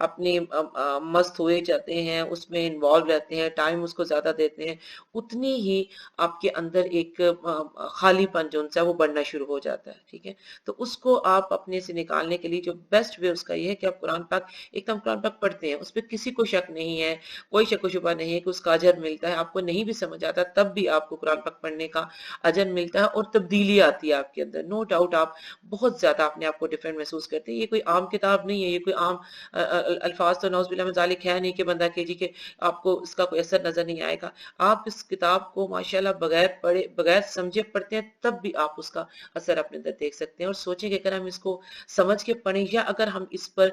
اپنی مست ہوئے جاتے ہیں، اس میں انوالو رہتے ہیں، ٹائم اس کو زیادہ دیتے ہیں، اتنی ہی آپ کے اندر ایک خالی پن جو ہے وہ بڑھنا شروع ہو جاتا ہے. ٹھیک ہے، تو اس کو آپ اپنے سے نکالنے کے لیے جو بیسٹ وے اس کا یہ ہے کہ آپ قرآن پاک ایک دم قرآن پاک پڑھتے ہیں، اس پہ کسی کو شک نہیں ہے، کوئی شک و شبہ نہیں ہے کہ اس کا اجر ملتا ہے. آپ کو نہیں بھی سمجھ آتا تب بھی آپ کو قرآن پاک پڑھنے کا اجر ملتا ہے اور تبدیلی آتی ہے آپ کے اندر. نو ڈاؤٹ آپ بہت زیادہ اپنے آپ کو ڈیفرنٹ محسوس کرتے ہیں. یہ کوئی عام کتاب نہیں ہے، یہ کوئی عام الفاظ تو نعوذ باللہ من ذالک ہے نہیں کہ بندہ کہ جی کہ آپ کو اس کا کوئی اثر نظر نہیں آئے گا. آپ اس کتاب کو ماشاءاللہ بغیر پڑھے بغیر سمجھے پڑھتے ہیں تب بھی آپ اس کا اثر اپنے اندر دیکھ سکتے ہیں. اور سوچیں کہ اگر ہم اس کو سمجھ کے پڑھیں یا اگر ہم اس پر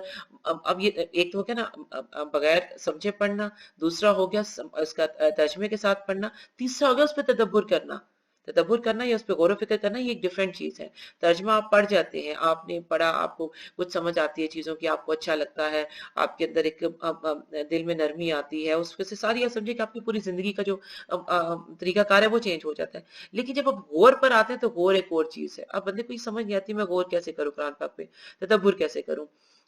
اب یہ ایک تو ہو گیا نا بغیر سمجھے پڑھنا، دوسرا ہو گیا اس کا ترجمے کے ساتھ پڑھنا، تیسرا ہو گیا اس پہ تدبر کرنا یا اس پہ غور و فکر کرنا. یہ ایک ڈیفرنٹ چیز ہے. ترجمہ آپ پڑھ جاتے ہیں، آپ نے پڑھا، آپ کو کچھ سمجھ آتی ہے چیزوں کی، آپ کو اچھا لگتا ہے، آپ کے اندر ایک دل میں نرمی آتی ہے، اس سے ساری آپ سمجھے کہ آپ کی پوری زندگی کا جو طریقہ کار ہے وہ چینج ہو جاتا ہے. لیکن جب آپ غور پر آتے ہیں تو غور ایک اور چیز ہے. اب بندے کو یہ سمجھ نہیں آتی میں غور کیسے کروں قرآن پاک پہ، تدبر کیسے کروں.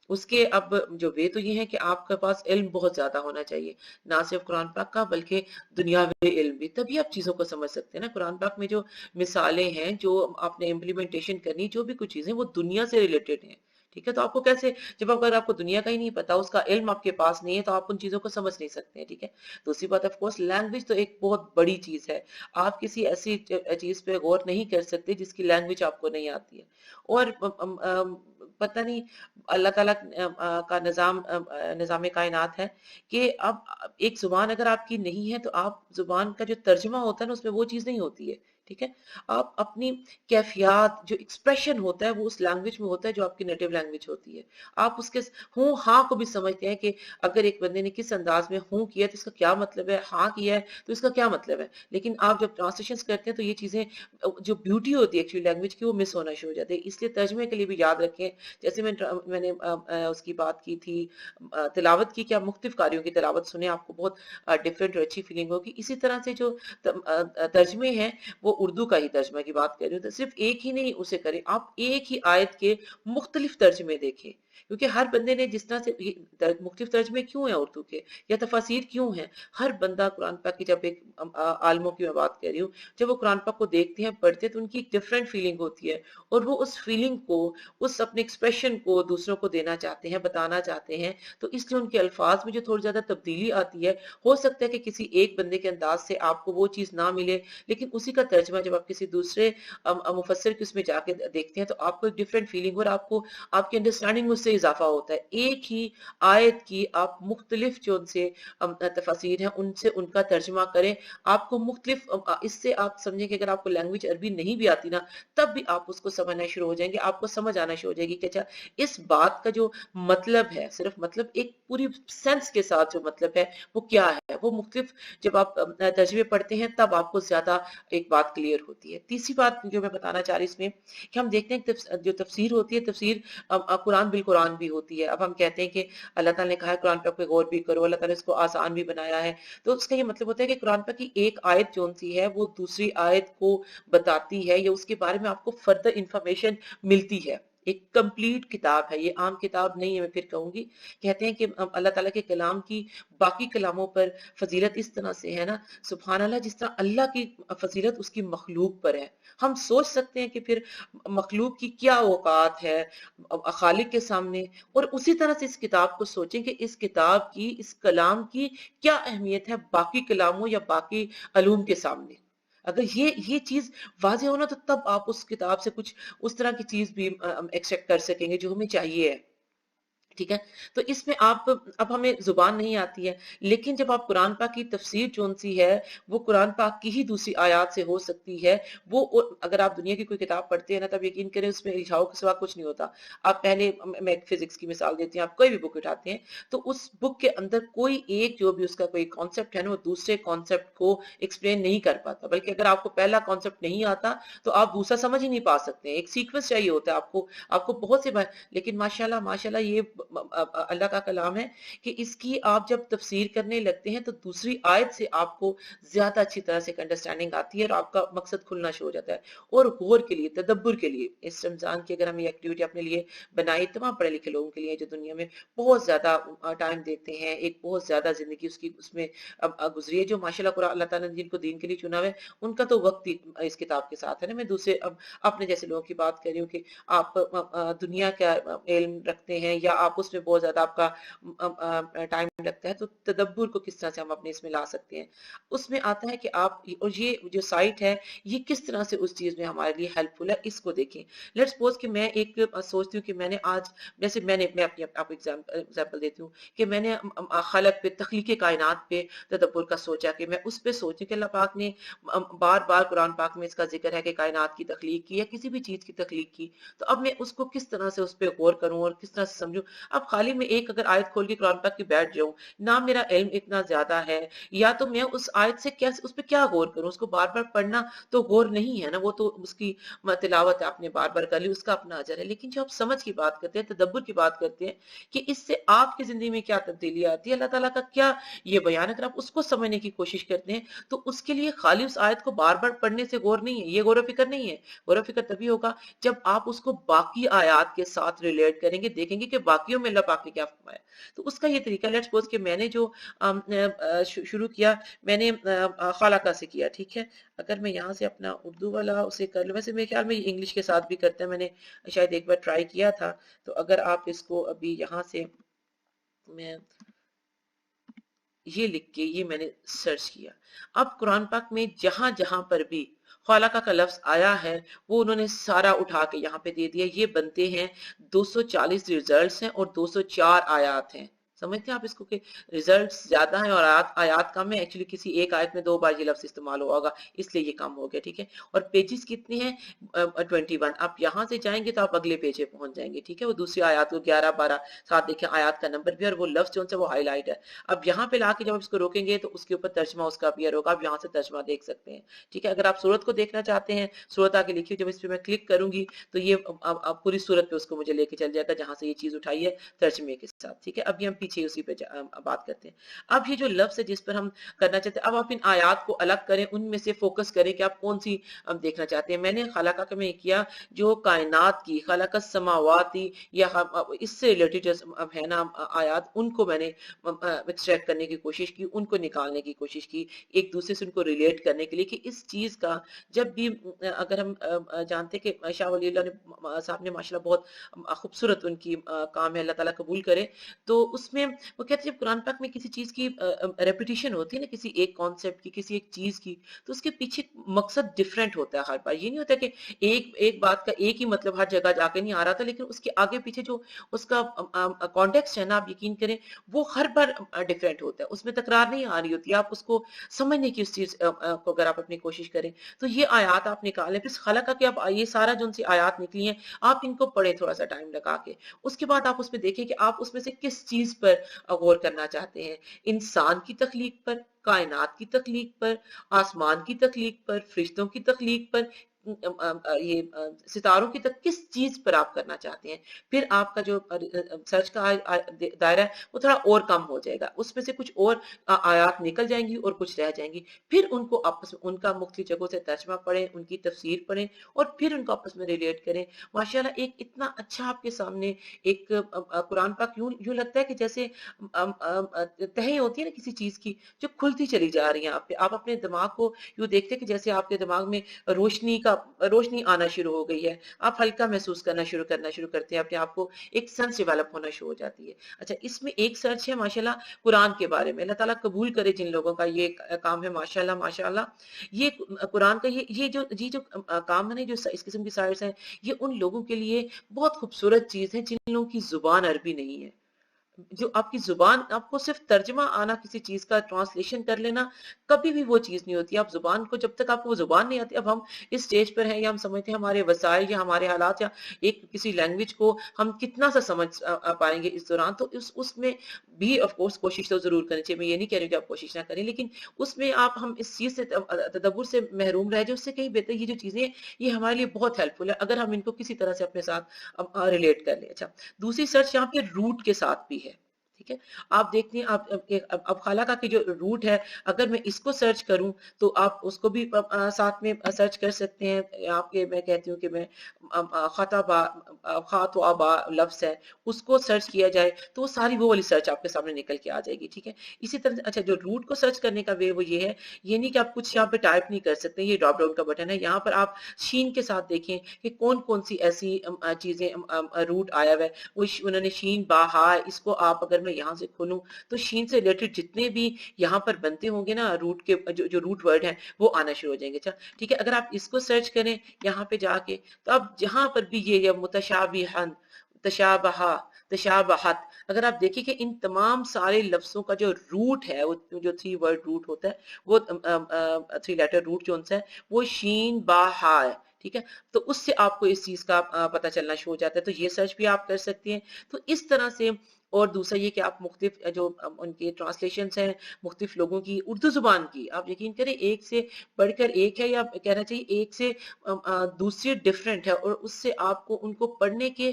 اس کے اب جو وے تو یہ ہے کہ آپ کے پاس علم بہت زیادہ ہونا چاہیے، نہ صرف قرآن پاک کا بلکہ دنیاوی علم بھی، تبھی آپ چیزوں کو سمجھ سکتے ہیں نا. قرآن پاک میں جو مثالیں ہیں، جو آپ نے امپلیمنٹیشن کرنی، جو بھی کچھ چیزیں وہ دنیا سے ریلیٹڈ ہیں. ٹھیک ہے، تو آپ کو کیسے، جب اگر آپ کو دنیا کا ہی نہیں پتا، اس کا علم آپ کے پاس نہیں ہے، تو آپ ان چیزوں کو سمجھ نہیں سکتے ہیں. ٹھیک ہے، دوسری بات آف کورس لینگویج تو ایک بہت بڑی چیز ہے. آپ کسی ایسی چیز پہ غور نہیں کر سکتے جس کی لینگویج آپ کو نہیں آتی ہے. اور پتہ نہیں اللہ تعالیٰ کا نظام کائنات ہے کہ اب ایک زبان اگر آپ کی نہیں ہے تو آپ زبان کا جو ترجمہ ہوتا ہے نا اس میں وہ چیز نہیں ہوتی ہے. ٹھیک ہے، آپ اپنی کیفیات جو ایکسپریشن ہوتا ہے وہ اس لینگویج میں ہوتا ہے جو آپ کی نیٹو لینگویج ہوتی ہے. آپ اس کے ہوں ہاں کو بھی سمجھتے ہیں کہ اگر ایک بندے نے کس انداز میں ہوں کیا تو اس کا کیا مطلب ہے، ہاں کیا ہے تو اس کا کیا مطلب ہے. لیکن آپ جب ٹرانسلیشن کرتے ہیں تو یہ چیزیں جو بیوٹی ہوتی ہے ایکچولی لینگویج کی وہ مس ہونا شروع ہو جاتی ہے. اس لیے ترجمے کے لیے بھی یاد رکھیں، جیسے میں نے اس کی بات کی تھی تلاوت کی کہ آپ مختلف قاریوں کی تلاوت سنیں، آپ کو بہت ڈیفرنٹ اور اچھی فیلنگ ہوگی. اسی طرح سے جو ترجمے ہیں وہ اردو کا ہی ترجمہ کی بات کر رہی ہوں تو صرف ایک ہی نہیں اسے کریں، آپ ایک ہی آیت کے مختلف ترجمے دیکھیں. کیونکہ ہر بندے نے جس طرح سے مختلف ترجمے کیوں ہیں اردو کے یا تفاسیر کیوں ہیں، ہر بندہ قرآن پاک کی، جب ایک عالموں کی میں بات کر رہی ہوں، جب وہ قرآن پاک کو دیکھتے ہیں پڑھتے ہیں تو ان کی ایک ڈفرینٹ فیلنگ ہوتی ہے اور وہ اس فیلنگ کو، اس اپنے ایکسپریشن کو دوسروں کو دینا چاہتے ہیں، بتانا چاہتے ہیں. تو اس لیے ان کے الفاظ میں جو تھوڑی زیادہ تبدیلی آتی ہے، ہو سکتا ہے کہ کسی ایک بندے کے انداز سے آپ کو وہ چیز نہ ملے، لیکن اسی کا ترجمہ جب آپ کسی دوسرے مفسر کے اس میں جا کے دیکھتے ہیں تو آپ کو ایک ڈفرینٹ فیلنگ اور آپ کو آپ کی انڈرسٹینڈنگ میں اس سے اضافہ ہوتا ہے. ایک ہی آیت کی آپ مختلف جو ان سے تفاسیر ہیں ان سے ان کا ترجمہ کریں، آپ کو مختلف اس سے آپ سمجھیں کہ اگر آپ کو لینگویج عربی نہیں بھی آتی نا تب بھی آپ اس کو سمجھنا شروع ہو جائیں گے، آپ کو سمجھ آنا شروع ہو جائے گی کہ اچھا اس بات کا جو مطلب ہے، صرف مطلب ایک پوری سینس کے ساتھ جو مطلب ہے وہ کیا ہے. وہ مختلف جب آپ ترجمے پڑھتے ہیں تب آپ کو زیادہ ایک بات کلیئر ہوتی ہے. تیسری بات جو میں بتانا چاہ رہی اس میں کہ ہم دیکھتے ہیں کہ جو تفسیر ہوتی ہے، تفسیر قرآن بالقرآن بھی ہوتی ہے. اب ہم کہتے ہیں کہ اللہ تعالیٰ نے کہا ہے قرآن پاک پہ غور بھی کرو، اللہ تعالیٰ نے اس کو آسان بھی بنایا ہے، تو اس کا یہ مطلب ہوتا ہے کہ قرآن پاک کی ایک آیت جون سی ہے وہ دوسری آیت کو بتاتی ہے یا اس کے بارے میں آپ کو فردر انفارمیشن ملتی ہے. ایک کمپلیٹ کتاب ہے، یہ عام کتاب نہیں ہے. میں پھر کہوں گی، کہتے ہیں کہ اللہ تعالیٰ کے کلام کی باقی کلاموں پر فضیلت اس طرح سے ہے نا، سبحان اللہ، جس طرح اللہ کی فضیلت اس کی مخلوق پر ہے. ہم سوچ سکتے ہیں کہ پھر مخلوق کی کیا اوقات ہے خالق کے سامنے، اور اسی طرح سے اس کتاب کو سوچیں کہ اس کتاب کی، اس کلام کی کیا اہمیت ہے باقی کلاموں یا باقی علوم کے سامنے. اگر یہ چیز واضح ہونا تو تب آپ اس کتاب سے کچھ اس طرح کی چیز بھی ایکسپیکٹ کر سکیں گے جو ہمیں چاہیے ہے. ٹھیک ہے، تو اس میں آپ، اب ہمیں زبان نہیں آتی ہے لیکن جب آپ قرآن پاک کی تفسیر جون سی ہے وہ قرآن پاک کی ہی دوسری آیات سے ہو سکتی ہے. وہ اگر آپ دنیا کی کوئی کتاب پڑھتے ہیں نا تب یقین کریں اس میں الجھاؤ کے سوا کچھ نہیں ہوتا. آپ پہلے، میں ایک فزکس کی مثال دیتی ہوں، آپ کوئی بھی بک اٹھاتے ہیں تو اس بک کے اندر کوئی ایک جو بھی اس کا کوئی کانسیپٹ ہے نا وہ دوسرے کانسیپٹ کو ایکسپلین نہیں کر پاتا، بلکہ اگر آپ کو پہلا کانسیپٹ نہیں آتا تو آپ دوسرا سمجھ ہی نہیں پا سکتے. ایک سیکوینس چاہیے ہوتا ہے آپ کو بہت سے لیکن ماشاءاللہ یہ اللہ کا کلام ہے کہ اس کی آپ جب تفسیر کرنے لگتے ہیں تو دوسری آیت سے آپ کو زیادہ اچھی طرح سے انڈرسٹینڈنگ آتی ہے اور آپ کا مقصد کھلنا شروع ہو جاتا ہے. اور غور کے لیے، تدبر کے لیے اس رمضان کی اگر ہم یہ ایکٹیویٹی اپنے لیے بنائی، تمام پڑھے لکھے لوگوں کے لیے جو دنیا میں بہت زیادہ ٹائم دیتے ہیں، ایک بہت زیادہ زندگی اس میں گزری ہے، جو ماشاء اللہ قرآن اللہ تعالیٰ نے جن کو دین کے لیے چنا ہے ان کا تو وقت ہی اس کتاب کے ساتھ ہے نا. میں دوسرے اب اپنے جیسے لوگوں کی بات کر رہی ہوں کہ آپ دنیا کا علم رکھتے ہیں یا آپ اس میں بہت زیادہ آپ کا ٹائم لگتا ہے، تو تدبر کو کس طرح سے ہم اپنے اس میں لا سکتے ہیں. اس میں آتا ہے کہ آپ اور یہ جو سائٹ ہے یہ کس طرح سے اس چیز میں ہمارے لیے ہیلپ فل ہے، اس کو دیکھیں. لیٹس سپوز کہ میں ایک سوچتی ہوں کہ میں نے آج جیسے میں اپنی آپ ایگزامپل دیتی ہوں کہ میں نے خلق پہ، تخلیق کائنات پہ تدبر کا سوچا کہ میں اس پہ سوچوں کہ اللہ پاک نے بار بار قرآن پاک میں اس کا ذکر ہے کہ کائنات کی تخلیق کی یا کسی بھی چیز کی تخلیق کی، تو اب میں اس کو کس طرح سے اس پہ غور کروں اور کس طرح سے سمجھوں. اب خالی میں ایک اگر آیت کھول کے قرآن پاک کی بیٹھ جاؤں، نہ میرا علم اتنا زیادہ ہے، یا تو میں اس آیت سے کیسے اس پہ کیا غور کروں. اس کو بار بار پڑھنا تو غور نہیں ہے نا، وہ تو اس کی تلاوت آپ نے بار بار کر لی، اس کا اپنا اجر ہے. لیکن جو آپ سمجھ کی بات کرتے ہیں، تدبر کی بات کرتے ہیں کہ اس سے آپ کی زندگی میں کیا تبدیلی آتی ہے، اللہ تعالیٰ کا کیا یہ بیان، اگر آپ اس کو سمجھنے کی کوشش کرتے ہیں تو اس کے لیے خالی اس آیت کو بار بار پڑھنے سے غور نہیں ہے، یہ غور و فکر نہیں ہے. غور و فکر تبھی ہوگا جب آپ اس کو باقی آیات کے ساتھ ریلیٹ کریں گے، دیکھیں گے کہ باقیوں میں اللہ پاک نے کیا فرمایا. تو اس کا یہ طریقہ، لیٹس سپوز کہ میں نے جو شروع کیا، میں نے خالقہ سے کیا، ٹھیک ہے. اگر میں یہاں سے اپنا اردو والا اسے کر لوں، ویسے میرے خیال میں انگلش کے ساتھ بھی کرتے ہیں، میں نے شاید ایک بار ٹرائی کیا تھا. تو اگر آپ اس کو ابھی یہاں سے میں یہ لکھ کے یہ میں نے سرچ کیا، اب قرآن پاک میں جہاں جہاں پر بھی خالقہ کا لفظ آیا ہے وہ انہوں نے سارا اٹھا کے یہاں پہ دے دیا. یہ بنتے ہیں 240 ریزلٹس ہیں اور 204 آیات ہیں. سمجھتے ہیں آپ اس کو کہ ریزلٹس زیادہ ہیں اور آیات کم ہے. ایکچولی کسی ایک آیت میں 2 بار یہ لفظ استعمال ہوا ہوگا، اس لیے یہ کم ہو گیا، ٹھیک ہے. اور پیجز کتنے ہیں؟ 21. آپ یہاں سے جائیں گے تو آپ اگلے پیج پہ پہنچ جائیں گے، ٹھیک ہے. وہ دوسری آیات کو 11 12 ساتھ دیکھیں آیات کا نمبر بھی اور وہ لفظ جو وہ ہائی لائٹ ہے. اب یہاں پہ لا کے جب آپ اس کو روکیں گے تو اس کے اوپر ترجمہ اس کا اپیئر ہوگا، آپ یہاں سے ترجمہ دیکھ سکتے ہیں، ٹھیک ہے. اگر آپ صورت کو دیکھنا چاہتے ہیں، صورت آ کے لکھی، جب اس پہ میں کلک کروں گی تو یہ پوری صورت پہ اس کو مجھے لے کے چل جائے گا جہاں سے یہ چیز اٹھائی ہے ترجمے کے ساتھ، ٹھیک ہے. اب یہ ہم پیچھے اسی پہ بات کرتے ہیں. اب یہ جو لفظ ہے جس پر ہم کرنا چاہتے ہیں، اب آپ ان آیات کو الگ کریں، ان میں سے فوکس کریں کہ آپ کون سی دیکھنا چاہتے ہیں. میں نے خالقہ میں کیا جو کائنات کی، خلق السماواتی یا اس سے ریلیٹڈ ہے نا آیات، ان کو میں نے ایکسٹریکٹ کرنے کی کوشش کی، ان کو نکالنے کی کوشش کی، ایک دوسرے سے ان کو ریلیٹ کرنے کے لیے کہ اس چیز کا جب بھی اگر ہم جانتے کہ شاہ ولی اللہ صاحب نے ماشاءاللہ بہت خوبصورت ان کی کام ہے، اللہ تعالیٰ قبول کرے. تو اس میں وہ کہتے ہیں جب قرآن پاک میں کسی چیز کی ریپیٹیشن ہوتی ہے نا، کسی ایک کانسیپٹ کی، کسی ایک چیز کی، تو اس کے پیچھے مقصد ڈیفرنٹ ہوتا ہے ہر بار. یہ نہیں ہوتا کہ ایک بات کا ایک ہی مطلب ہر جگہ جا کے نہیں آ رہا تھا، لیکن اس کے آگے پیچھے جو اس کا کانٹیکسٹ ہے نا، آپ یقین کریں وہ ہر بار ڈیفرنٹ ہوتا ہے، اس میں تکرار نہیں آ رہی ہوتی. آپ اس کو سمجھنے کی اس چیز کو اگر آپ اپنی کوشش کریں تو یہ آیات آپ نکالیں. پھر خلقہ کہ اب یہ سارا جو ان سے آیات نکلی ہیں آپ ان کو پڑھیں تھوڑا سا ٹائم لگا کے. اس کے بعد آپ اس میں دیکھیں کہ آپ اس میں سے کس چیز پر غور کرنا چاہتے ہیں. انسان کی تخلیق پر، کائنات کی تخلیق پر، آسمان کی تخلیق پر، فرشتوں کی تخلیق پر، یہ ستاروں کی تک کس چیز پر آپ کرنا چاہتے ہیں. پھر آپ کا جو سرچ کا دائرہ ہے وہ تھوڑا اور کم ہو جائے گا، اس میں سے کچھ اور آیات نکل جائیں گی اور کچھ رہ جائیں گی. پھر ان کو آپس میں ان کا مختلف جگہوں سے ترجمہ پڑھیں، ان کی تفسیر پڑھیں اور پھر ان کو آپس میں ریلیٹ کریں. ماشاءاللہ ایک اتنا اچھا آپ کے سامنے ایک قرآن پاک یوں لگتا ہے کہ جیسے تہیں ہوتی ہے نا کسی چیز کی جو کھلتی چلی جا رہی ہیں. آپ اپنے دماغ کو یوں دیکھتے کہ جیسے آپ کے دماغ میں روشنی آنا شروع ہو گئی ہے، آپ ہلکا محسوس کرنا شروع کرتے ہیں، اپنے آپ کو ایک سینس ڈیولپ ہونا شروع ہو جاتی ہے. اچھا، اس میں ایک سرچ ہے ماشاءاللہ قرآن کے بارے میں. اللہ تعالیٰ قبول کرے جن لوگوں کا یہ کام ہے، ماشاءاللہ ماشاءاللہ. یہ قرآن کا جو کام ہے نا، جو اس قسم کی سائٹس ہیں، یہ ان لوگوں کے لیے بہت خوبصورت چیز ہے جن لوگوں کی زبان عربی نہیں ہے. جو آپ کی زبان، آپ کو صرف ترجمہ آنا کسی چیز کا، ٹرانسلیشن کر لینا کبھی بھی وہ چیز نہیں ہوتی. آپ زبان کو جب تک آپ کو وہ زبان نہیں آتی، اب ہم اس سٹیج پر ہیں یا ہم سمجھتے ہیں ہمارے وسائل یا ہمارے حالات یا ایک کسی لینگویج کو ہم کتنا سا سمجھ پائیں گے اس دوران، تو اس میں بھی آف کورس کوشش تو ضرور کرنی چاہیے، میں یہ نہیں کہہ رہی ہوں کہ آپ کوشش نہ کریں، لیکن اس میں ہم اس چیز سے تدبر سے محروم رہ جائیں، اس سے کہیں بہتر یہ جو چیزیں یہ ہمارے لیے بہت ہیلپ فل ہے اگر ہم ان کو کسی طرح سے اپنے ساتھ ریلیٹ کر لیں۔ اچھا، دوسری سرچ یہاں پہ روٹ کے ساتھ بھی ہے، ٹھیک ہے؟ آپ دیکھتے ہیں اب خالقہ کی جو روٹ ہے، اگر میں اس کو سرچ کروں تو آپ اس کو بھی ساتھ میں سرچ کر سکتے ہیں۔ آپ کے میں کہتی ہوں کہ میں خطبہ خاتوابا لفظ ہے اس کو سرچ کیا جائے تو وہ ساری وہ والی سرچ آپ کے سامنے نکل کے آ جائے گی، ٹھیک ہے؟ اسی طرح اچھا، جو روٹ کو سرچ کرنے کا وے وہ یہ ہے، یہ نہیں کہ آپ کچھ یہاں پہ ٹائپ نہیں کر سکتے، یہ ڈراپ ڈاؤن کا بٹن ہے، یہاں پر آپ شین کے ساتھ دیکھیں کہ کون کون سی ایسی چیزیں روٹ آیا ہوا ہے، وہ انہوں نے شین با ہا، اس کو آپ اگر میں یہاں سے کھولوں تو شین سے ریلیٹڈ جتنے بھی یہاں پر بنتے ہوں گے نا روٹ کے جو روٹ ورڈ ہیں وہ آنا شروع ہو جائیں گے۔ اچھا ٹھیک ہے، اگر آپ اس کو سرچ کریں یہاں پہ جا کے تو اب جہاں پر بھی یہ متشابہن، تشابہا، تشابہت، اگر آپ دیکھیں کہ ان تمام سارے لفظوں کا جو روٹ ہے، وہ جو 3 ورڈ روٹ ہوتا ہے، وہ 3 لیٹر روٹ جو ان سے ہے وہ شین با ہا ہے، ٹھیک ہے؟ تو اس سے آپ کو اس چیز کا پتہ چلنا شروع ہو جاتا ہے، تو یہ سرچ بھی آپ کر سکتے ہیں۔ تو اس طرح سے، اور دوسرا یہ کہ آپ مختلف جو ان کے ٹرانسلیشنز ہیں مختلف لوگوں کی اردو زبان کی، آپ یقین کریں ایک سے بڑھ کر ایک ہے، یا کہنا چاہیے ایک سے دوسری ڈیفرنٹ ہے، اور اس سے آپ کو ان کو پڑھنے کے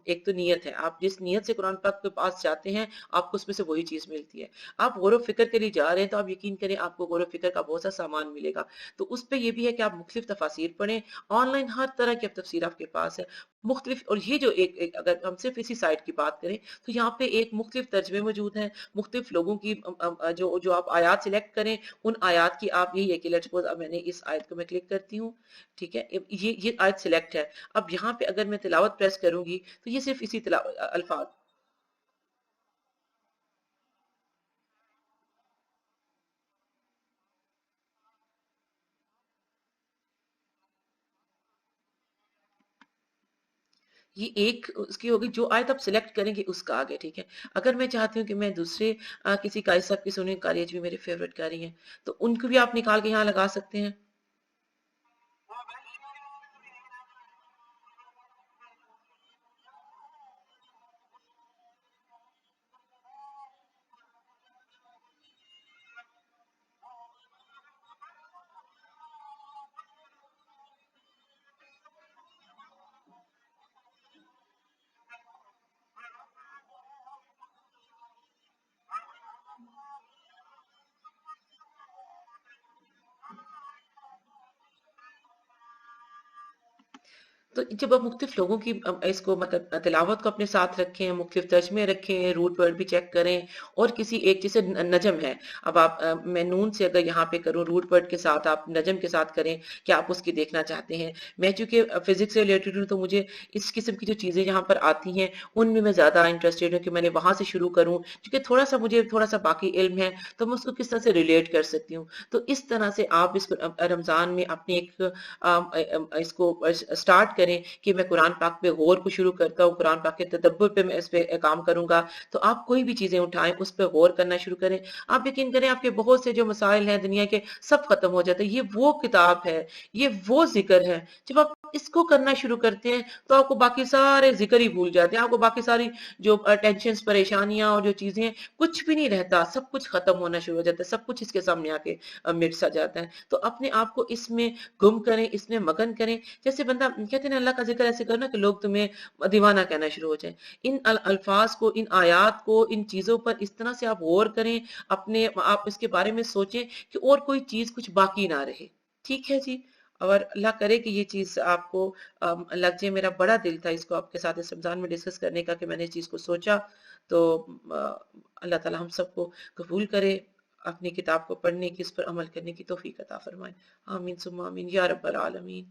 ایک تو نیت ہے، آپ جس نیت سے قرآن پاک کے پاس جاتے ہیں آپ کو اس میں سے وہی چیز ملتی ہے۔ آپ غور و فکر کے لیے جا رہے ہیں تو آپ یقین کریں آپ کو غور و فکر کا بہت سا سامان ملے گا، تو اس پہ یہ بھی ہے کہ آپ مختلف تفاسیر پڑھیں، آن لائن ہر طرح کی اب تفسیر آپ کے پاس ہے مختلف، اور یہ جو اگر ہم صرف اسی سائٹ کی بات کریں تو یہاں پہ ایک مختلف ترجمے موجود ہیں مختلف لوگوں کی، جو آپ آیات سلیکٹ کریں ان آیات کی، آپ یہی ہے کہ لیٹس سپوز اب میں نے اس آیت کو میں کلک کرتی ہوں، ٹھیک ہے، یہ آیت سلیکٹ ہے، اب یہاں پہ اگر میں تلاوت پریس کروں گی تو یہ صرف اسی الفاظ، یہ ایک اس کی ہوگی جو آیت آپ سلیکٹ کریں گے اس کا آگے، ٹھیک ہے؟ اگر میں چاہتی ہوں کہ میں دوسرے کسی قاری صاحب کی سنیں، قاری بھی میرے فیوریٹ قاری ہیں، تو ان کو بھی آپ نکال کے یہاں لگا سکتے ہیں۔ تو جب آپ مختلف لوگوں کی اس کو مطلب تلاوت کو اپنے ساتھ رکھیں، مختلف ترجمے رکھیں، روٹ ورڈ بھی چیک کریں، اور کسی ایک جیسے نجم ہے، اب آپ میں نون سے اگر یہاں پہ کروں روٹ ورڈ کے ساتھ آپ نجم کے ساتھ کریں کہ آپ اس کی دیکھنا چاہتے ہیں، میں چونکہ فزکس سے ریلیٹڈ ہوں تو مجھے اس قسم کی جو چیزیں یہاں پر آتی ہیں ان میں زیادہ انٹرسٹیڈ ہوں کہ میں نے وہاں سے شروع کروں، کیونکہ مجھے تھوڑا سا باقی علم ہے تو میں اس کو کس طرح سے ریلیٹ کر سکتی ہوں۔ تو اس طرح سے آپ اس رمضان میں اپنی ایک اس کو سٹارٹ کریں کہ میں قرآن پاک پہ غور کو شروع کرتا ہوں، قرآن پاک کے تدبر پہ میں اس پہ کام کروں گا، تو آپ کوئی بھی چیزیں اٹھائیں اس پہ غور کرنا شروع کریں، آپ یقین کریں آپ کے بہت سے جو مسائل ہیں دنیا کے سب ختم ہو جاتے ہیں۔ یہ وہ کتاب ہے، یہ وہ ذکر ہے، جب آپ اس کو کرنا شروع کرتے ہیں تو آپ کو باقی سارے ذکر ہی بھول جاتے ہیں، آپ کو باقی ساری جو ٹینشنز، پریشانیاں اور جو چیزیں ہیں کچھ بھی نہیں رہتا، سب کچھ ختم ہونا شروع ہو جاتا ہے، سب کچھ اس کے سامنے آ کے مٹ سا جاتا ہے۔ تو اپنے آپ کو اس میں گم کریں، اس میں مگن کریں، جیسے بندہ کہتے ہیں نا اللہ کا ذکر ایسے کرنا کہ لوگ تمہیں دیوانہ کہنا شروع ہو جائیں۔ ان الفاظ کو، ان آیات کو، ان چیزوں پر اس طرح سے آپ غور کریں، آپ اس کے بارے میں سوچیں کہ اور کوئی چیز کچھ باقی نہ رہے، ٹھیک ہے جی؟ اور اللہ کرے کہ یہ چیز آپ کو لگ جائے۔ میرا بڑا دل تھا اس کو آپ کے ساتھ اس رمضان میں ڈسکس کرنے کا کہ میں نے اس چیز کو سوچا، تو اللہ تعالی ہم سب کو قبول کرے، اپنی کتاب کو پڑھنے کی، اس پر عمل کرنے کی توفیق عطا فرمائے، آمین ثم آمین یا رب العالمین۔